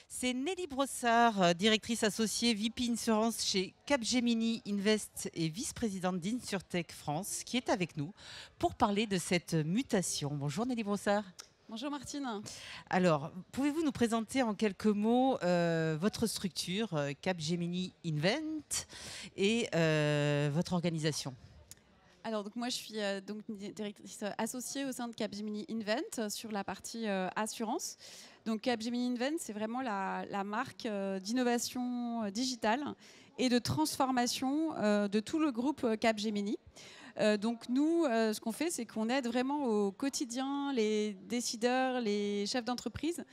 C'est Nelly Brossard, directrice associée VP Insurance chez Capgemini Invest et vice-présidente d'Insurtech France, qui est avec nous pour parler de cette mutation. Bonjour Nelly Brossard. Bonjour Martine. Alors, pouvez-vous nous présenter en quelques mots votre structure, Capgemini Invent, et votre organisation? Alors donc moi je suis donc directrice associée au sein de Capgemini Invent sur la partie assurance. Donc Capgemini Invent, c'est vraiment la marque d'innovation digitale et de transformation de tout le groupe Capgemini. Donc nous, ce qu'on fait, c'est qu'on aide vraiment au quotidien les décideurs, les chefs d'entreprise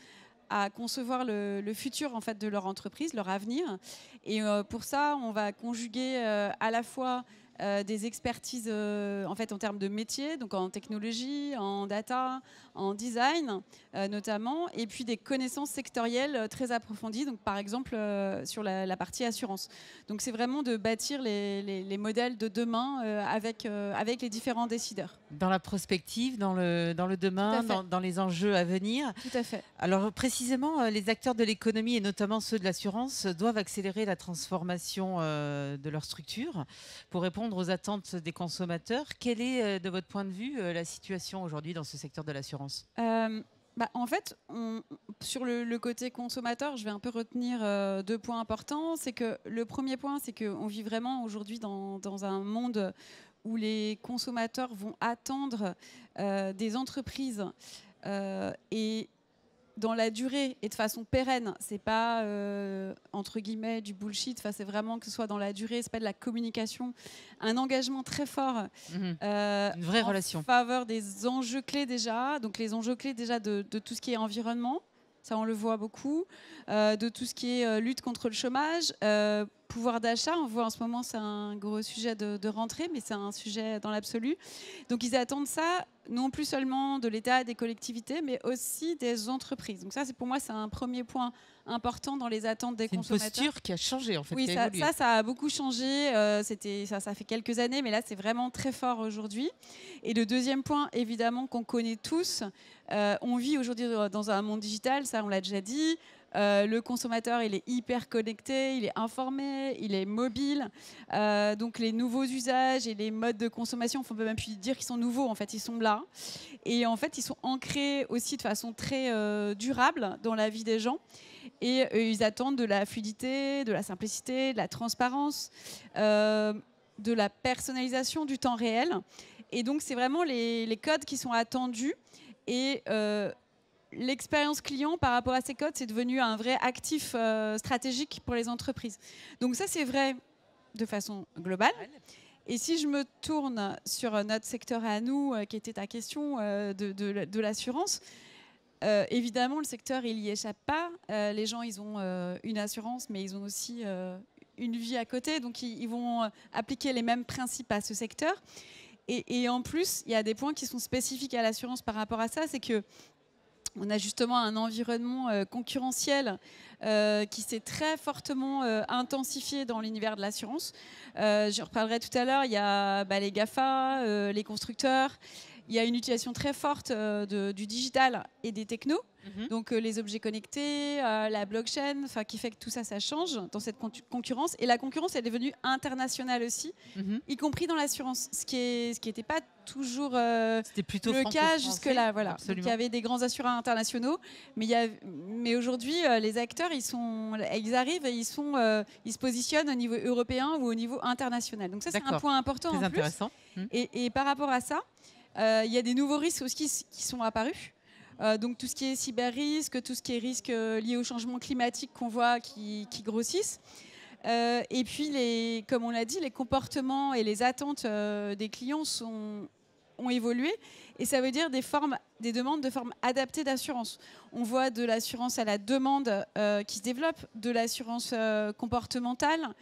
à concevoir le futur en fait de leur entreprise, leur avenir. Et pour ça, on va conjuguer à la fois des expertises en fait en termes de métier, donc en technologie, en data, en design notamment, et puis des connaissances sectorielles très approfondies, donc par exemple sur la partie assurance. Donc c'est vraiment de bâtir les modèles de demain avec les différents décideurs. Dans la prospective, dans le demain, dans les enjeux à venir. Tout à fait. Alors précisément, les acteurs de l'économie et notamment ceux de l'assurance doivent accélérer la transformation de leur structure pour répondre aux attentes des consommateurs. Quelle est, de votre point de vue, la situation aujourd'hui dans ce secteur de l'assurance ? En fait, sur le côté consommateur, je vais un peu retenir deux points importants. C'est que le premier point, c'est qu'on vit vraiment aujourd'hui dans un monde où les consommateurs vont attendre des entreprises et dans la durée et de façon pérenne. C'est pas entre guillemets du bullshit. Enfin, c'est vraiment que ce soit dans la durée. C'est pas de la communication. Un engagement très fort. Une vraie en relation. Faveur des enjeux clés déjà. Donc les enjeux clés déjà de tout ce qui est environnement. Ça, on le voit beaucoup. De tout ce qui est lutte contre le chômage. Pouvoir d'achat, on voit en ce moment, c'est un gros sujet de rentrée, mais c'est un sujet dans l'absolu. Donc ils attendent ça, non plus seulement de l'État, des collectivités, mais aussi des entreprises. Donc ça, pour moi, c'est un premier point important dans les attentes des consommateurs. C'est une posture qui a changé, en fait. Oui, qui a évolué. ça a beaucoup changé. Ça fait quelques années, mais là, c'est vraiment très fort aujourd'hui. Et le deuxième point, évidemment, qu'on connaît tous, on vit aujourd'hui dans un monde digital, ça, on l'a déjà dit. Le consommateur, il est hyper connecté, il est informé, il est mobile. Donc les nouveaux usages et les modes de consommation, on ne peut même plus dire qu'ils sont nouveaux, en fait, ils sont là. Et en fait, ils sont ancrés aussi de façon très durable dans la vie des gens. Et ils attendent de la fluidité, de la simplicité, de la transparence, de la personnalisation du temps réel. Et donc, c'est vraiment les codes qui sont attendus. Et l'expérience client par rapport à ces codes, c'est devenu un vrai actif stratégique pour les entreprises. Donc ça, c'est vrai de façon globale. Et si je me tourne sur notre secteur à nous, qui était ta question de l'assurance, évidemment, le secteur, il n'y échappe pas. Les gens, ils ont une assurance, mais ils ont aussi une vie à côté. Donc, ils vont appliquer les mêmes principes à ce secteur. Et en plus, il y a des points qui sont spécifiques à l'assurance par rapport à ça. C'est que on a justement un environnement concurrentiel qui s'est très fortement intensifié dans l'univers de l'assurance. Je reparlerai tout à l'heure, il y a les GAFA, les constructeurs. Il y a une utilisation très forte du digital et des technos, donc les objets connectés, la blockchain, qui fait que tout ça, ça change dans cette concurrence. Et la concurrence, elle est devenue internationale aussi, y compris dans l'assurance, ce qui n'était pas toujours le cas jusque-là. Voilà. Donc, il y avait des grands assureurs internationaux, mais aujourd'hui, les acteurs, ils arrivent et ils se positionnent au niveau européen ou au niveau international. Donc ça, c'est un point important. Très intéressant. Et par rapport à ça, il y a des nouveaux risques aussi qui sont apparus. Donc tout ce qui est cyber-risque, tout ce qui est risque lié au changement climatique qu'on voit qui grossissent. Et puis, comme on l'a dit, les comportements et les attentes des clients ont évolué. Et ça veut dire des demandes de formes adaptées d'assurance. On voit de l'assurance à la demande qui se développe, de l'assurance comportementale.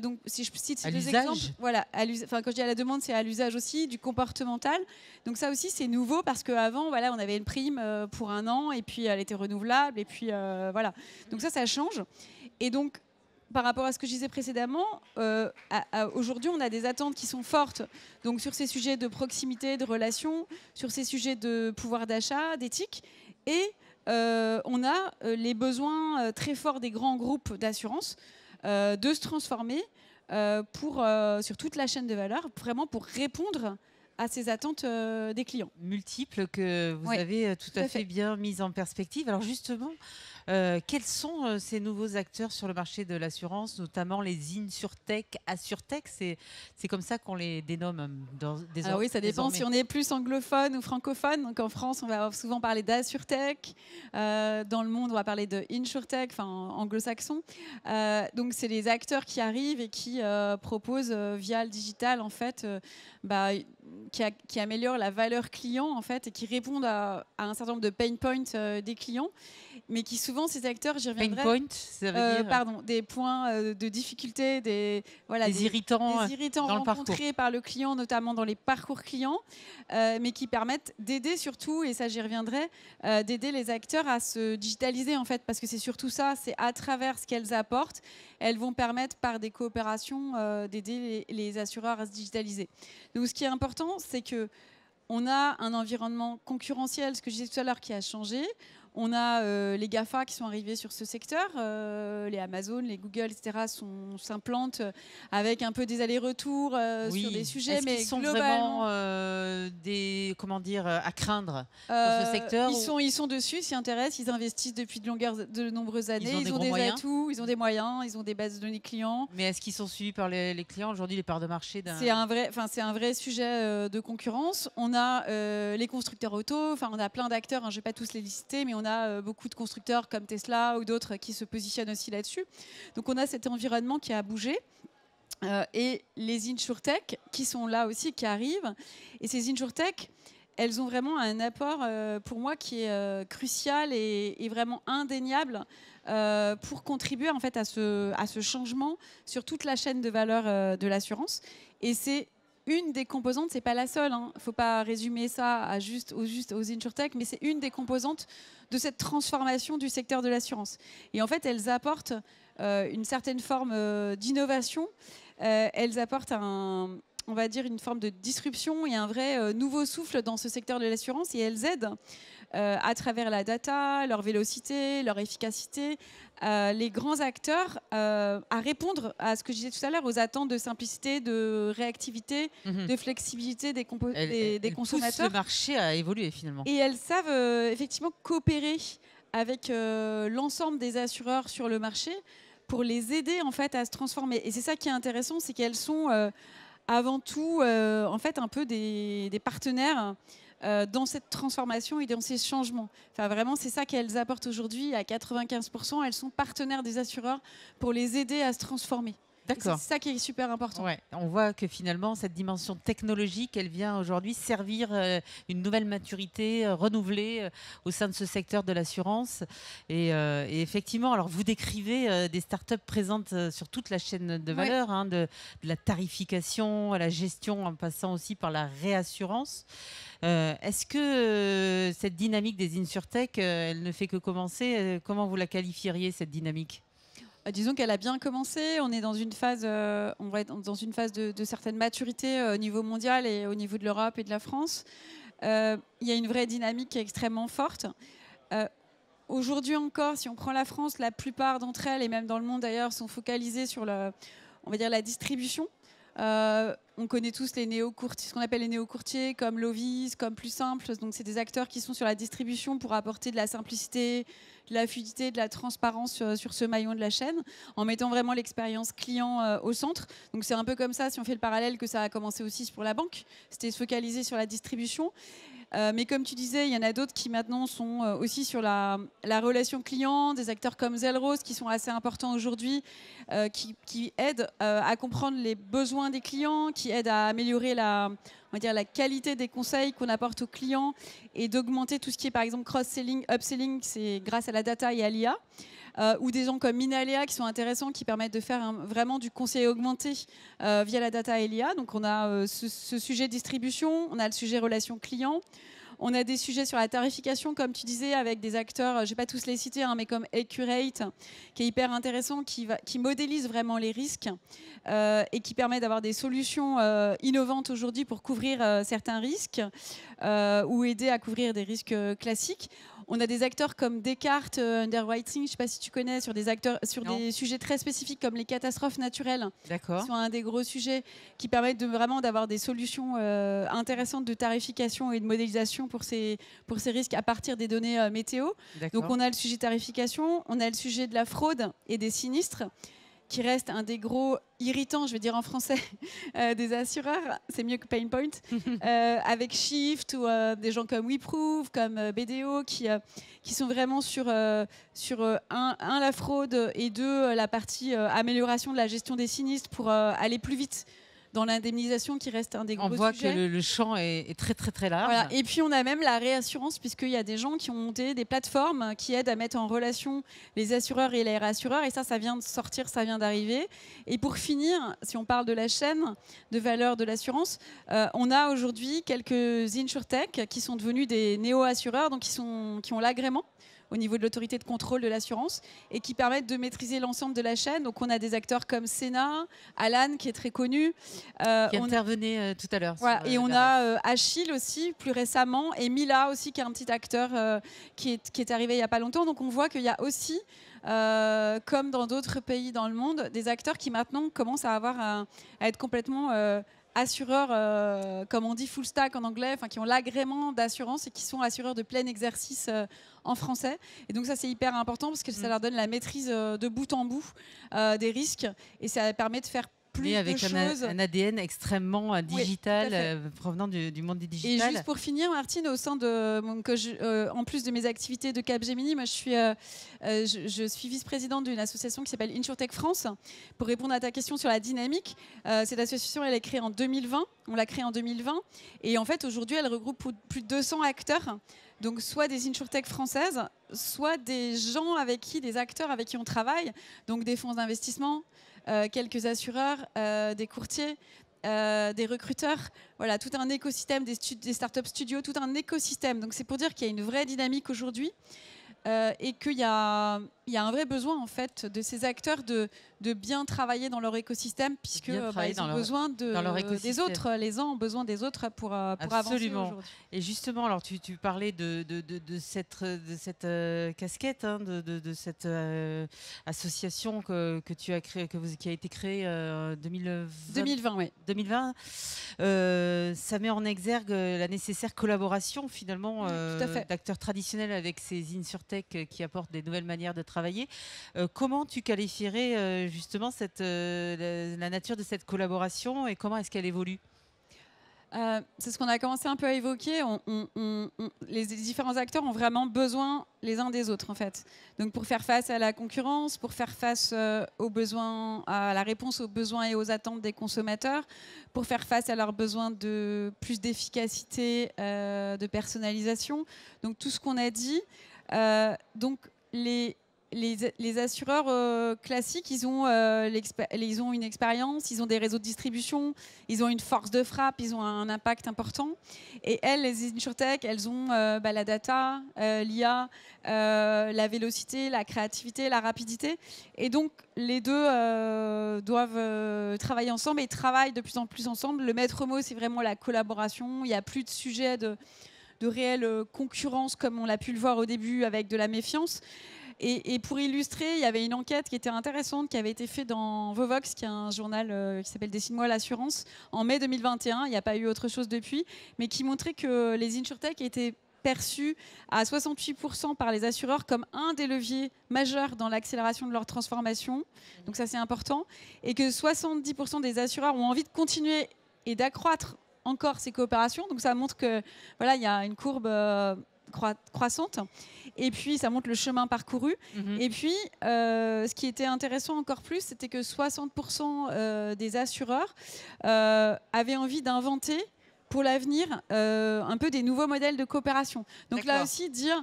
Donc, si je cite ces deux exemples, voilà, quand je dis à la demande, c'est à l'usage aussi, du comportemental. Donc ça aussi, c'est nouveau parce qu'avant, voilà, on avait une prime pour un an et puis elle était renouvelable et puis voilà. Donc ça change. Et donc, par rapport à ce que je disais précédemment, aujourd'hui, on a des attentes qui sont fortes. Donc sur ces sujets de proximité, de relation, sur ces sujets de pouvoir d'achat, d'éthique, et on a les besoins très forts des grands groupes d'assurance de se transformer sur toute la chaîne de valeur, vraiment pour répondre à ces attentes des clients. Multiples que vous avez tout à fait bien mises en perspective. Alors justement, quels sont ces nouveaux acteurs sur le marché de l'assurance, notamment les InsurTech, AssurTech, c'est comme ça qu'on les dénomme désormais. Alors oui, ça dépend si on est plus anglophone ou francophone. Donc en France, on va souvent parler d'AssurTech. Dans le monde, on va parler de InsurTech, enfin anglo-saxon. Donc c'est les acteurs qui arrivent et qui proposent via le digital, en fait, qui améliorent la valeur client, en fait, et qui répondent à un certain nombre de pain points des clients. Mais qui souvent, ces acteurs, j'y reviendrai. Pain point, ça veut dire pardon, des points de difficulté, des irritants rencontrés par le client, notamment dans les parcours clients, mais qui permettent d'aider surtout, et ça j'y reviendrai, d'aider les acteurs à se digitaliser en fait, parce que c'est surtout ça, c'est à travers ce qu'elles apportent, elles vont permettre par des coopérations d'aider les assureurs à se digitaliser. Donc ce qui est important, c'est que on a un environnement concurrentiel, ce que je disais tout à l'heure, qui a changé. On a les GAFA qui sont arrivés sur ce secteur, les Amazon, les Google, etc. s'implantent avec un peu des allers-retours sur des sujets, mais sont globalement vraiment à craindre sur ce secteur. Ils sont dessus, s'y intéressent, ils investissent depuis de nombreuses années, ils ont des atouts, ils ont des moyens, ils ont des bases de données clients. Mais est-ce qu'ils sont suivis par les clients aujourd'hui, les parts de marché C'est un vrai sujet de concurrence. On a les constructeurs auto, on a plein d'acteurs, je ne vais pas tous les lister, mais on a beaucoup de constructeurs comme Tesla ou d'autres qui se positionnent aussi là-dessus. Donc on a cet environnement qui a bougé. Et les InsurTech qui sont là aussi, qui arrivent. Et ces InsurTech, elles ont vraiment un apport pour moi qui est crucial et vraiment indéniable pour contribuer en fait à ce changement sur toute la chaîne de valeur de l'assurance. Et c'est une des composantes, c'est pas la seule, il ne faut pas résumer ça aux InsurTech, mais c'est une des composantes de cette transformation du secteur de l'assurance. Et en fait, elles apportent une certaine forme d'innovation, elles apportent on va dire une forme de disruption et un vrai nouveau souffle dans ce secteur de l'assurance, et elles aident à travers la data, leur vélocité, leur efficacité, les grands acteurs à répondre à ce que je disais tout à l'heure, aux attentes de simplicité, de réactivité, de flexibilité des consommateurs. Le marché a évolué finalement. Et elles savent effectivement coopérer avec l'ensemble des assureurs sur le marché pour les aider en fait à se transformer. Et c'est ça qui est intéressant, c'est qu'elles sont avant tout en fait un peu des partenaires dans cette transformation et dans ces changements. Enfin, vraiment, c'est ça qu'elles apportent aujourd'hui. À 95%, elles sont partenaires des assureurs pour les aider à se transformer. C'est ça qui est super important. Ouais, on voit que finalement, cette dimension technologique, elle vient aujourd'hui servir une nouvelle maturité renouvelée au sein de ce secteur de l'assurance. Et effectivement, alors vous décrivez des startups présentes sur toute la chaîne de valeur, de la tarification à la gestion, en passant aussi par la réassurance. Est-ce que cette dynamique des InsurTech, elle ne fait que commencer? Comment vous la qualifieriez, cette dynamique? Disons qu'elle a bien commencé. On est dans une phase, on va être dans une phase de certaine maturité au niveau mondial et au niveau de l'Europe et de la France. Il y a une vraie dynamique qui est extrêmement forte. Aujourd'hui encore, si on prend la France, la plupart d'entre elles, et même dans le monde d'ailleurs, sont focalisées sur on va dire la distribution. On connaît tous les néo-courtiers, ce qu'on appelle les néo-courtiers, comme Lovis, comme Plus Simple. Donc, c'est des acteurs qui sont sur la distribution pour apporter de la simplicité, de la fluidité, de la transparence sur ce maillon de la chaîne, en mettant vraiment l'expérience client au centre. Donc, c'est un peu comme ça, si on fait le parallèle, que ça a commencé aussi pour la banque. C'était se focaliser sur la distribution. Mais comme tu disais, il y en a d'autres qui maintenant sont aussi sur la relation client, des acteurs comme Zelrose qui sont assez importants aujourd'hui, qui aident à comprendre les besoins des clients, qui aident à améliorer on va dire, la qualité des conseils qu'on apporte aux clients et d'augmenter tout ce qui est par exemple cross-selling, upselling, c'est grâce à la data et à l'IA. Ou des gens comme Minalea qui sont intéressants, qui permettent de faire vraiment du conseil augmenté via la data et l'IA. Donc on a ce sujet distribution, on a le sujet relation client, on a des sujets sur la tarification, comme tu disais, avec des acteurs, je ne vais pas tous les citer, mais comme Accurate, qui est hyper intéressant, qui modélise vraiment les risques et qui permet d'avoir des solutions innovantes aujourd'hui pour couvrir certains risques ou aider à couvrir des risques classiques. On a des acteurs comme Descartes, Underwriting, je ne sais pas si tu connais, sur des sujets très spécifiques comme les catastrophes naturelles. D'accord. Qui sont un des gros sujets qui permettent vraiment d'avoir des solutions intéressantes de tarification et de modélisation pour ces risques à partir des données météo. Donc on a le sujet tarification, on a le sujet de la fraude et des sinistres, qui reste un des gros irritants, je vais dire en français, des assureurs. C'est mieux que Pain Point. Avec Shift ou des gens comme WeProve, comme BDO, qui sont vraiment sur la fraude et deux, la partie amélioration de la gestion des sinistres pour aller plus vite dans l'indemnisation, qui reste un des gros sujets. On voit que le champ est très, très, très large. Voilà. Et puis, on a même la réassurance, puisqu'il y a des gens qui ont monté des plateformes qui aident à mettre en relation les assureurs et les réassureurs. Et ça vient de sortir, ça vient d'arriver. Et pour finir, si on parle de la chaîne de valeur de l'assurance, on a aujourd'hui quelques insurtech qui sont devenus des néo-assureurs, donc qui ont l'agrément au niveau de l'autorité de contrôle de l'assurance et qui permettent de maîtriser l'ensemble de la chaîne. Donc on a des acteurs comme Sena, Alan qui est très connu. Qui intervenait tout à l'heure. Voilà, et on a Achille aussi plus récemment et Mila aussi qui est un petit acteur qui est arrivé il n'y a pas longtemps. Donc on voit qu'il y a aussi, comme dans d'autres pays dans le monde, des acteurs qui maintenant commencent à être complètement assureurs, comme on dit full stack en anglais, qui ont l'agrément d'assurance et qui sont assureurs de plein exercice en français. Et donc ça c'est hyper important parce que ça leur donne la maîtrise de bout en bout des risques et ça permet de faire plus avec de choses. un ADN extrêmement digital, provenant du monde digital. Et juste pour finir, Martine, au sein en plus de mes activités de Capgemini, moi je suis vice-présidente d'une association qui s'appelle InsurTech France. Pour répondre à ta question sur la dynamique, cette association elle est créée en 2020. On l'a créée en 2020 et en fait aujourd'hui elle regroupe plus de 200 acteurs. Donc soit des insurtech françaises, soit des acteurs avec qui on travaille, donc des fonds d'investissement, quelques assureurs, des courtiers, des recruteurs, voilà, tout un écosystème, des startup studios, tout un écosystème. Donc c'est pour dire qu'il y a une vraie dynamique aujourd'hui et qu'il y a un vrai besoin en fait de ces acteurs de bien travailler dans leur écosystème puisque ils ont besoin des autres, les uns ont besoin des autres pour avancer aujourd'hui. Et justement, alors tu parlais de cette casquette, de cette association que tu as créée, qui a été créée en 2020. Oui. 2020. Ça met en exergue la nécessaire collaboration finalement d'acteurs traditionnels avec ces insurtech qui apportent des nouvelles manières de travailler. Comment tu qualifierais justement la nature de cette collaboration et comment est-ce qu'elle évolue ? C'est ce qu'on a commencé un peu à évoquer. Les différents acteurs ont vraiment besoin les uns des autres en fait. Donc pour faire face à la concurrence, pour faire face aux besoins, à la réponse aux besoins et aux attentes des consommateurs, pour faire face à leurs besoins de plus d'efficacité, de personnalisation. Donc tout ce qu'on a dit. Donc les assureurs classiques, ils ont une expérience, ils ont des réseaux de distribution, ils ont une force de frappe, ils ont un impact important. Et elles, les insurtech, elles ont la data, l'IA, la vélocité, la créativité, la rapidité. Et donc, les deux doivent travailler ensemble et travaillent de plus en plus ensemble. Le maître mot, c'est vraiment la collaboration. Il n'y a plus de sujet de réelle concurrence comme on l'a pu le voir au début avec de la méfiance. Et pour illustrer, il y avait une enquête qui était intéressante qui avait été faite dans Vovox, qui est un journal qui s'appelle Dessine-moi l'assurance, en mai 2021. Il n'y a pas eu autre chose depuis, mais qui montrait que les insurtech étaient perçus à 68% par les assureurs comme un des leviers majeurs dans l'accélération de leur transformation. Donc ça, c'est important. Et que 70% des assureurs ont envie de continuer et d'accroître encore ces coopérations. Donc ça montre que voilà, il y a une courbe croissante. Et puis, ça montre le chemin parcouru. Et puis, ce qui était intéressant encore plus, c'était que 60% des assureurs avaient envie d'inventer pour l'avenir un peu des nouveaux modèles de coopération. Donc là aussi, dire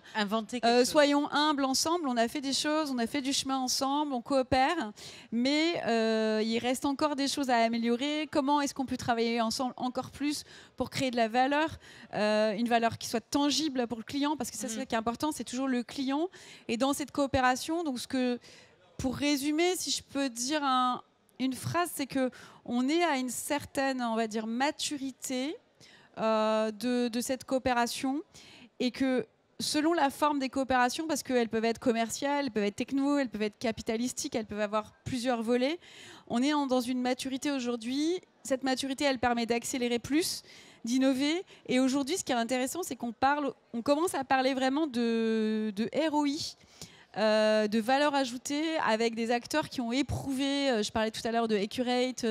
soyons humbles ensemble, on a fait des choses, on a fait du chemin ensemble, on coopère, mais il reste encore des choses à améliorer. Comment est-ce qu'on peut travailler ensemble encore plus pour créer de la valeur, une valeur qui soit tangible pour le client, parce que ça, c'est ce qui est important, c'est toujours le client. Et dans cette coopération, donc pour résumer, si je peux dire une phrase, c'est qu'on est à une certaine, on va dire, maturité de cette coopération et que selon la forme des coopérations, parce qu'elles peuvent être commerciales, elles peuvent être techno, elles peuvent être capitalistiques, elles peuvent avoir plusieurs volets. On est dans une maturité aujourd'hui. Cette maturité, elle permet d'accélérer plus, d'innover. Et aujourd'hui, ce qui est intéressant, c'est qu'on commence à parler vraiment de ROI, de valeur ajoutée, avec des acteurs qui ont éprouvé, je parlais tout à l'heure de Accurate,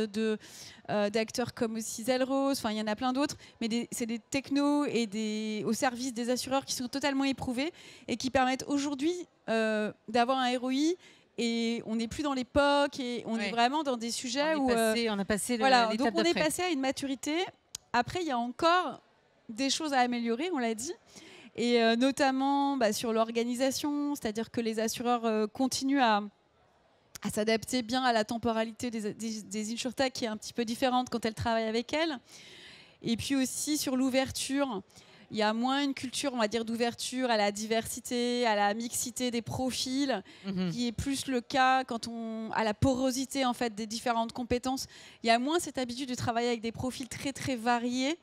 d'acteurs comme aussi Zelrose, enfin il y en a plein d'autres, mais c'est des technos et au service des assureurs qui sont totalement éprouvés et qui permettent aujourd'hui d'avoir un ROI. Et on n'est plus dans l'époque et on est vraiment dans des sujets où on a passé voilà, l'étape donc on est d'après. passé à une maturité. Après, il y a encore des choses à améliorer, on l'a dit, et notamment sur l'organisation, c'est-à-dire que les assureurs continuent à s'adapter bien à la temporalité des insurtech qui est un petit peu différente quand elles travaillent avec elles. Et puis aussi sur l'ouverture, il y a moins une culture, on va dire, d'ouverture à la diversité, à la mixité des profils, qui est plus le cas à la porosité en fait des différentes compétences. Il y a moins cette habitude de travailler avec des profils très très variés,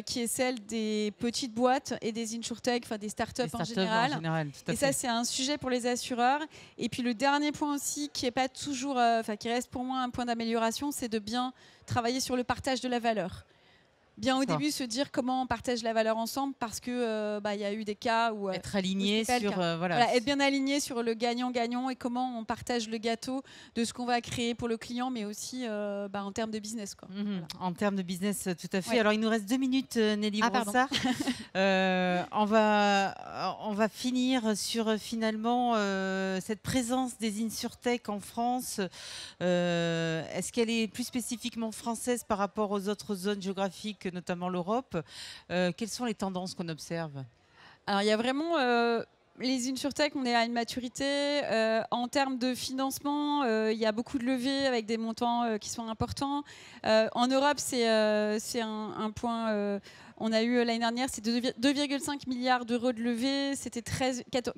qui est celle des petites boîtes et des insurtech, enfin des startups en général. Et ça, c'est un sujet pour les assureurs. Et puis le dernier point aussi, qui est pas toujours, qui reste pour moi un point d'amélioration, c'est de bien travailler sur le partage de la valeur. Bien au début se dire comment on partage la valeur ensemble, parce que y a eu des cas où être aligné sur voilà, être bien aligné sur le gagnant-gagnant et comment on partage le gâteau de ce qu'on va créer pour le client, mais aussi en termes de business quoi. Voilà. En termes de business, tout à fait. Ouais. Alors il nous reste 2 minutes, Nelly Brossard. On va finir sur finalement cette présence des insurtech en France. Est-ce qu'elle est plus spécifiquement française par rapport aux autres zones géographiques, notamment l'Europe? Quelles sont les tendances qu'on observe? Alors il y a vraiment les insurtech, on est à une maturité. En termes de financement, il y a beaucoup de levées avec des montants qui sont importants. En Europe, c'est un point. On a eu l'année dernière, c'est 2,5 milliards d'euros de levée. C'était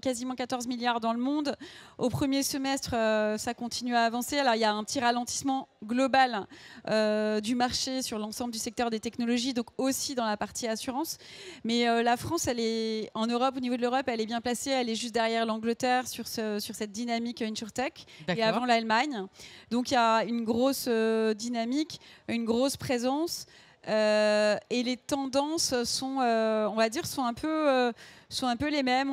quasiment 14 milliards dans le monde. Au premier semestre, ça continue à avancer. Alors, il y a un petit ralentissement global du marché sur l'ensemble du secteur des technologies, donc aussi dans la partie assurance. Mais la France, en Europe, au niveau de l'Europe, elle est bien placée. Elle est juste derrière l'Angleterre sur cette dynamique insurtech et avant l'Allemagne. Donc, il y a une grosse dynamique, une grosse présence. Et les tendances sont, on va dire, sont un peu les mêmes.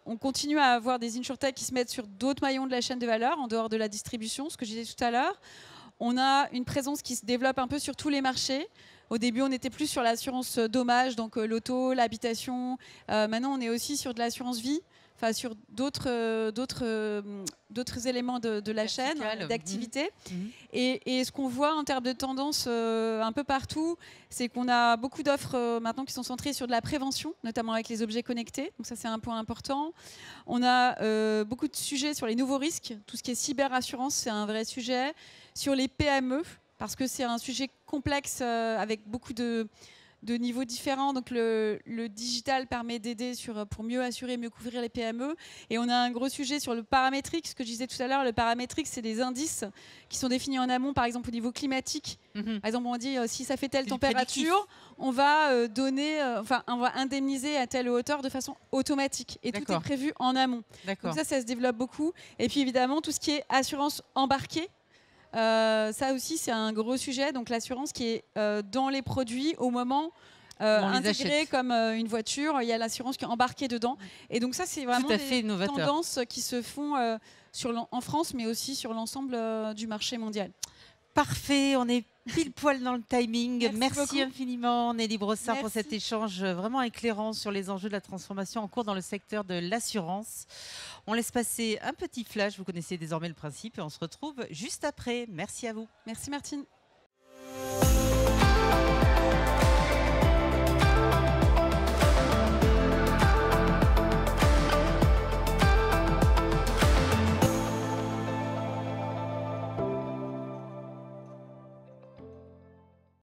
On continue à avoir des insurtech qui se mettent sur d'autres maillons de la chaîne de valeur, en dehors de la distribution, ce que je disais tout à l'heure. On a une présence qui se développe un peu sur tous les marchés. Au début, on était plus sur l'assurance dommage, donc l'auto, l'habitation. Maintenant, on est aussi sur de l'assurance vie, enfin sur d'autres éléments de la chaîne d'activité. Et ce qu'on voit en termes de tendance un peu partout, c'est qu'on a beaucoup d'offres maintenant qui sont centrées sur de la prévention, notamment avec les objets connectés. Donc ça, c'est un point important. On a beaucoup de sujets sur les nouveaux risques. Tout ce qui est cyberassurance, c'est un vrai sujet. Sur les PME, parce que c'est un sujet complexe avec beaucoup de niveaux différents. Donc le digital permet d'aider pour mieux assurer, mieux couvrir les PME. Et on a un gros sujet sur le paramétrique. Ce que je disais tout à l'heure, le paramétrique, c'est des indices qui sont définis en amont, par exemple au niveau climatique. Par exemple, on dit si ça fait telle température, on va on va indemniser à telle hauteur de façon automatique. Et tout est prévu en amont. Donc ça se développe beaucoup. Et puis évidemment, tout ce qui est assurance embarquée. Ça aussi, c'est un gros sujet. Donc l'assurance qui est dans les produits au moment intégré comme une voiture, il y a l'assurance qui est embarquée dedans. Et donc ça, c'est vraiment des tendances qui se font en France, mais aussi sur l'ensemble du marché mondial. Parfait, on est pile poil dans le timing. Merci infiniment, Nelly Brossard, pour cet échange vraiment éclairant sur les enjeux de la transformation en cours dans le secteur de l'assurance. On laisse passer un petit flash, vous connaissez désormais le principe, et on se retrouve juste après. Merci à vous. Merci Martine.